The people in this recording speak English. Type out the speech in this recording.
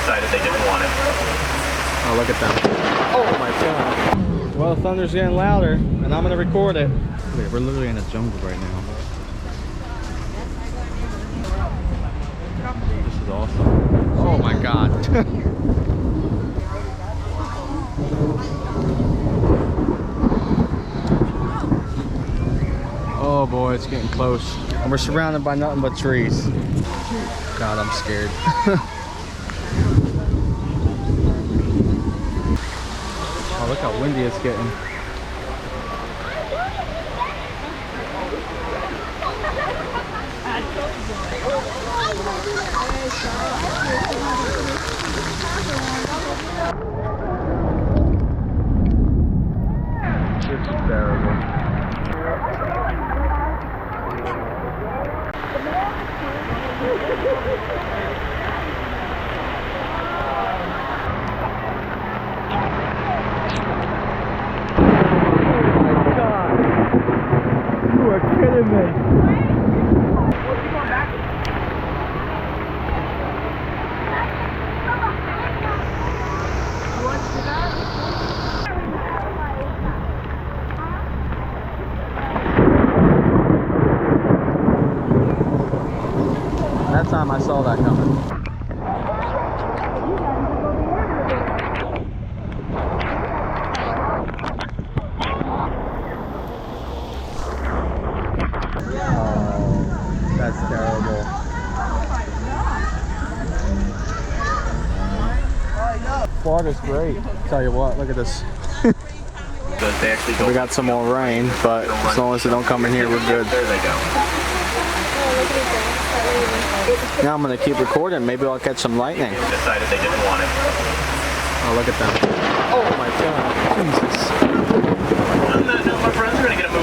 decided they didn't want it. Oh, look at them. Oh my god. Well, the thunder's getting louder, and I'm gonna record it. Wait, we're literally in a jungle right now. This is awesome. Oh my god. Oh boy, it's getting close. And we're surrounded by nothing but trees. God, I'm scared. Oh, look how windy it's getting. This is terrible. You are kidding me. That time I saw that coming. Oh, that's terrible. Florida's great. Tell you what, look at this. They actually We got some more rain, but as long as they don't come in here, we're good. There they go. Now I'm gonna keep recording. Maybe I'll catch some lightning. Decided they didn't want it. Oh, look at them.